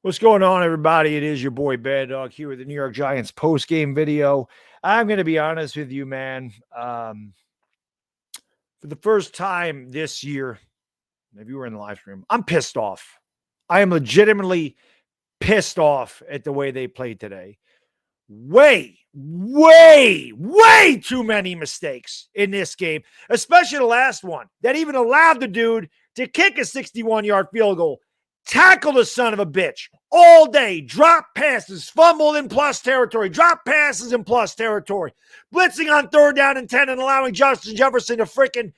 What's going on, everybody? It is your boy Baddog here with the New York Giants post-game video. I'm going to be honest with you, man. For the first time this year, if you were in the live stream, I'm pissed off. I am legitimately pissed off at the way they played today. Way too many mistakes in this game, especially the last one that even allowed the dude to kick a 61-yard field goal. Tackle the son of a bitch all day. Drop passes, fumbled in plus territory. Drop passes in plus territory. Blitzing on 3rd down and 10 and allowing Justin Jefferson to freaking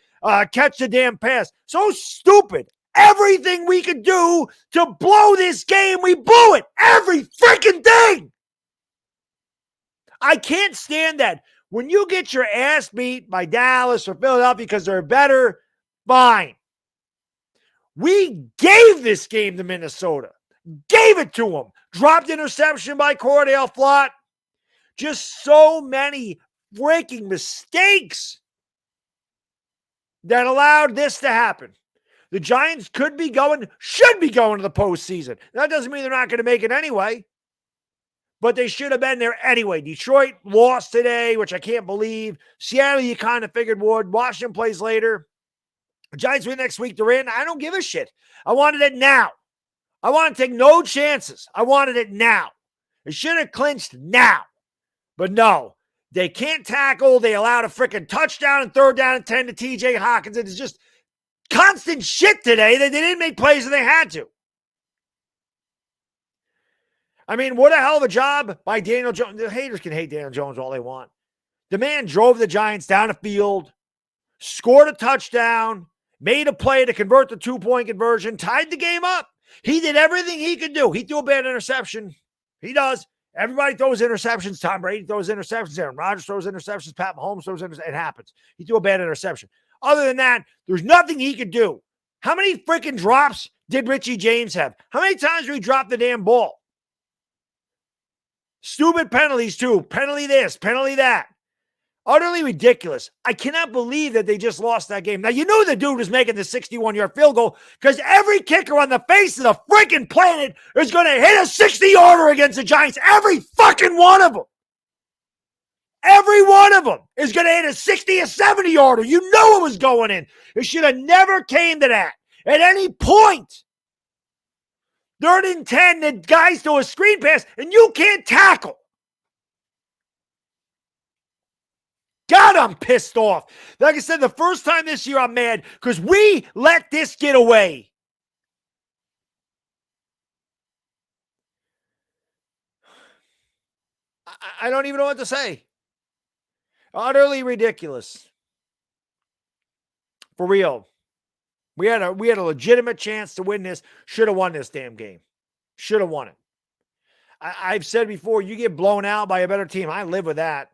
catch the damn pass. So stupid. Everything we could do to blow this game, we blew it. Every freaking thing. I can't stand that. When you get your ass beat by Dallas or Philadelphia because they're better, fine. We gave this game to Minnesota. Gave it to them. Dropped interception by Cordell Flott. Just so many freaking mistakes that allowed this to happen. The Giants should be going to the postseason. That doesn't mean they're not going to make it anyway. But they should have been there anyway. Detroit lost today, which I can't believe. Seattle, you kind of figured would. Washington plays later. Giants win next week. They're in. I don't give a shit. I wanted it now. I want to take no chances. I wanted it now. It should have clinched now. But no, they can't tackle. They allowed a freaking touchdown and 3rd down and 10 to TJ Hawkins. It is just constant shit today that they didn't make plays and they had to. I mean, what a hell of a job by Daniel Jones. The haters can hate Daniel Jones all they want. The man drove the Giants down the field, scored a touchdown, made a play to convert the 2-point conversion, tied the game up. He did everything he could do. He threw a bad interception. He does. Everybody throws interceptions. Tom Brady throws interceptions. Aaron Rodgers throws interceptions. Pat Mahomes throws interceptions. It happens. He threw a bad interception. Other than that, there's nothing he could do. How many freaking drops did Richie James have? How many times did he drop the damn ball? Stupid penalties, too. Penalty this, penalty that. Utterly ridiculous. I cannot believe that they just lost that game. Now, you knew the dude was making the 61-yard field goal because every kicker on the face of the freaking planet is going to hit a 60-yarder against the Giants. Every fucking one of them. Every one of them is going to hit a 60 or 70-yarder. You knew it was going in. It should have never came to that at any point. 3rd and 10, the guys throw a screen pass, and you can't tackle. God, I'm pissed off. Like I said, the first time this year I'm mad because we let this get away. I don't even know what to say. Utterly ridiculous. For real. We had a legitimate chance to win this. Should have won this damn game. Should have won it. I've said before, you get blown out by a better team. I live with that.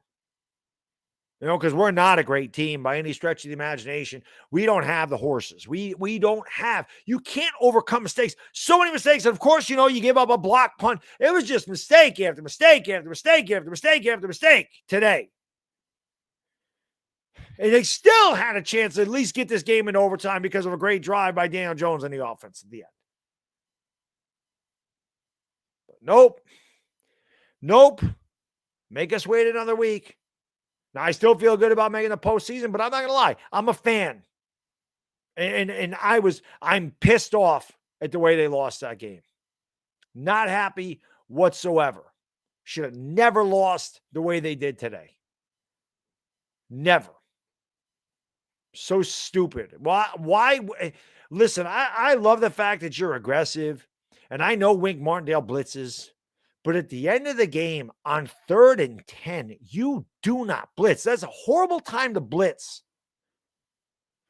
You know, because we're not a great team by any stretch of the imagination. We don't have the horses. We don't have. You can't overcome mistakes. So many mistakes. And of course, you know, you give up a block punt. It was just mistake after mistake after mistake after mistake after mistake today. And they still had a chance to at least get this game in overtime because of a great drive by Daniel Jones on the offense at the end. But nope. Make us wait another week. Now, I still feel good about making the postseason, but I'm not going to lie. I'm a fan. And I'm pissed off at the way they lost that game. Not happy whatsoever. Should have never lost the way they did today. Never. So stupid. Why? Listen, I love the fact that you're aggressive, and I know Wink Martindale blitzes, but at the end of the game, on 3rd and 10, you do not blitz. That's a horrible time to blitz,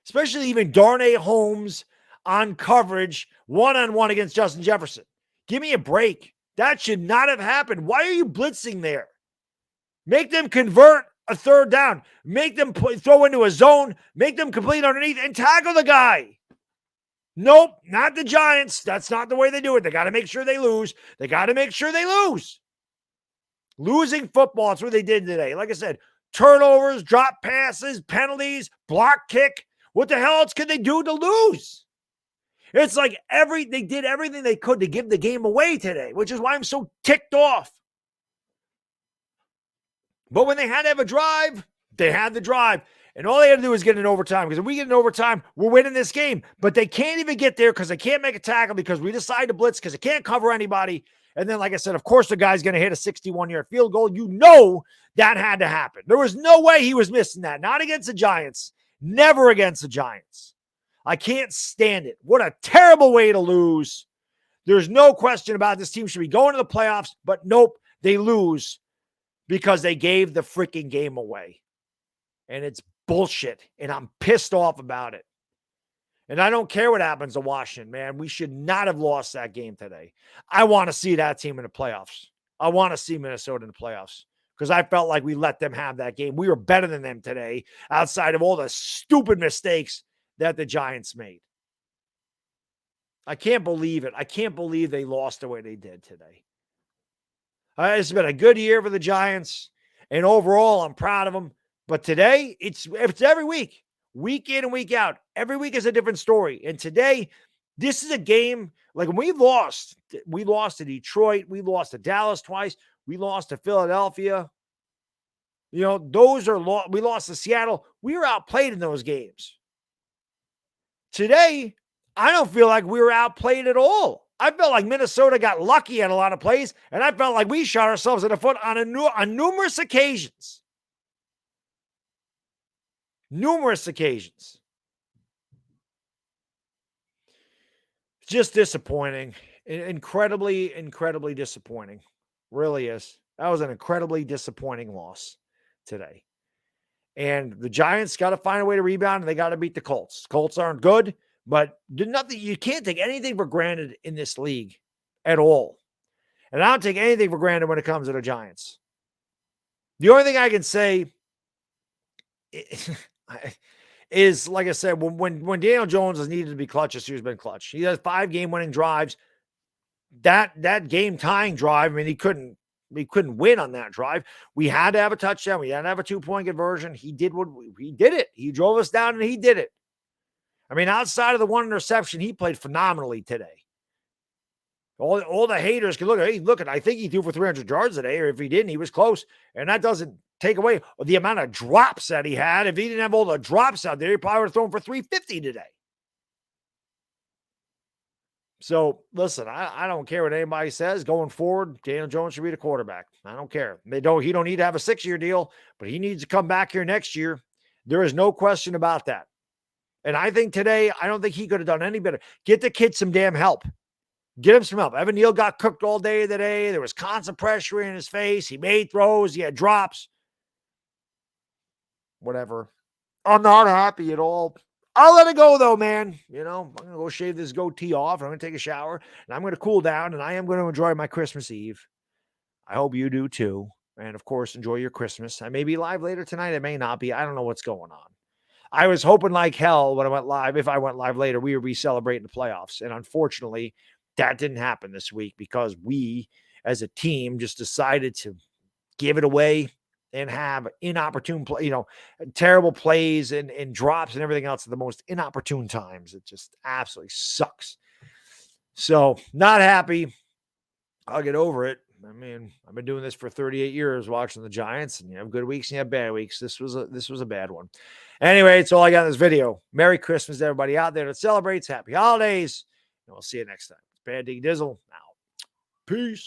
especially even Darnay Holmes on coverage, one-on-one against Justin Jefferson. Give me a break. That should not have happened. Why are you blitzing there? Make them convert a 3rd down. Make them throw into a zone. Make them complete underneath and tackle the guy. Nope, not the Giants. That's not the way they do it. They got to make sure they lose. Losing football, that's what they did today. Like I said, turnovers, drop passes, penalties, block kick. What the hell else could they do to lose? It's like they did everything they could to give the game away today, which is why I'm so ticked off. But when they had to have a drive, they had the drive. And all they had to do was get in overtime. Because if we get in overtime, we're winning this game. But they can't even get there because they can't make a tackle because we decide to blitz because they can't cover anybody. And then, like I said, of course, the guy's going to hit a 61-yard field goal. You know that had to happen. There was no way he was missing that. Not against the Giants. Never against the Giants. I can't stand it. What a terrible way to lose. There's no question about this team should be going to the playoffs. But nope, they lose because they gave the freaking game away. And it's bullshit. And I'm pissed off about it. And I don't care what happens to Washington, man. We should not have lost that game today. I want to see that team in the playoffs. I want to see Minnesota in the playoffs because I felt like we let them have that game. We were better than them today outside of all the stupid mistakes that the Giants made. I can't believe it. I can't believe they lost the way they did today. It's been a good year for the Giants. And overall, I'm proud of them. But today, it's every week. Week in and week out. Every week is a different story. And today, this is a game, like when we lost to Detroit, we lost to Dallas twice, we lost to Philadelphia. You know, we lost to Seattle. We were outplayed in those games. Today, I don't feel like we were outplayed at all. I felt like Minnesota got lucky at a lot of plays, and I felt like we shot ourselves in the foot on numerous occasions. Numerous occasions. Just disappointing. Incredibly, incredibly disappointing. Really is. That was an incredibly disappointing loss today. And the Giants got to find a way to rebound, and they got to beat the Colts. Colts aren't good, but you can't take anything for granted in this league at all. And I don't take anything for granted when it comes to the Giants. The only thing I can say is, like I said, when Daniel Jones is needed to be clutch, this year's been clutch. He has 5 game-winning drives. That game-tying drive, I mean, he couldn't win on that drive. We had to have a touchdown. We had to have a 2-point conversion. He did it. He drove us down, and he did it. I mean, outside of the one interception, he played phenomenally today. All the haters can look at, hey, look, I think he threw for 300 yards today, or if he didn't, he was close. And that doesn't take away the amount of drops that he had. If he didn't have all the drops out there, he probably would have thrown for 350 today. So, listen, I don't care what anybody says. Going forward, Daniel Jones should be the quarterback. I don't care. He don't need to have a 6-year deal, but he needs to come back here next year. There is no question about that. And I think today, I don't think he could have done any better. Get the kid some damn help. Get him some help. Evan Neal got cooked all day today. There was constant pressure in his face. He made throws. He had drops. Whatever. I'm not happy at all. I'll let it go, though, man. You know, I'm going to go shave this goatee off. I'm going to take a shower, and I'm going to cool down, and I am going to enjoy my Christmas Eve. I hope you do, too. And, of course, enjoy your Christmas. I may be live later tonight. I may not be. I don't know what's going on. I was hoping like hell when I went live, if I went live later, we would be celebrating the playoffs. And, unfortunately, that didn't happen this week because we, as a team, just decided to give it away and have inopportune play, terrible plays and drops and everything else at the most inopportune times. It just absolutely sucks. So not happy. I'll get over it. I mean, I've been doing this for 38 years watching the Giants, and you have good weeks and you have bad weeks. This was a bad one. Anyway, it's all I got in this video. Merry Christmas to everybody out there that celebrates. Happy holidays. And we'll see you next time. Bad Dig Dizzle out. Peace.